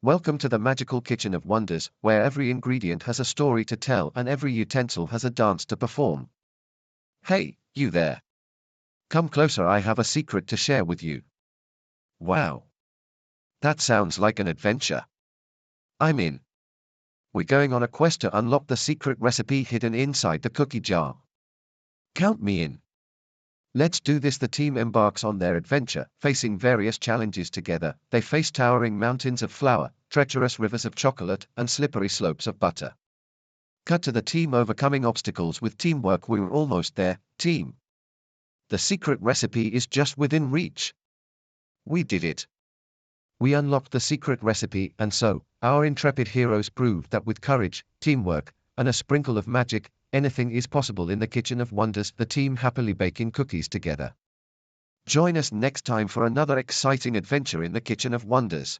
Welcome to the magical kitchen of wonders, where every ingredient has a story to tell and every utensil has a dance to perform. Hey, you there. Come closer, I have a secret to share with you. Wow. That sounds like an adventure. I'm in. We're going on a quest to unlock the secret recipe hidden inside the cookie jar. Count me in. Let's do this. The team embarks on their adventure, facing various challenges together. They face towering mountains of flour, treacherous rivers of chocolate, and slippery slopes of butter. Cut to the team overcoming obstacles with teamwork. We're almost there, team. The secret recipe is just within reach. We did it. We unlocked the secret recipe, and so, our intrepid heroes proved that with courage, teamwork, and a sprinkle of magic, anything is possible in the kitchen of wonders. The team happily baking cookies together. Join us next time for another exciting adventure in the kitchen of wonders.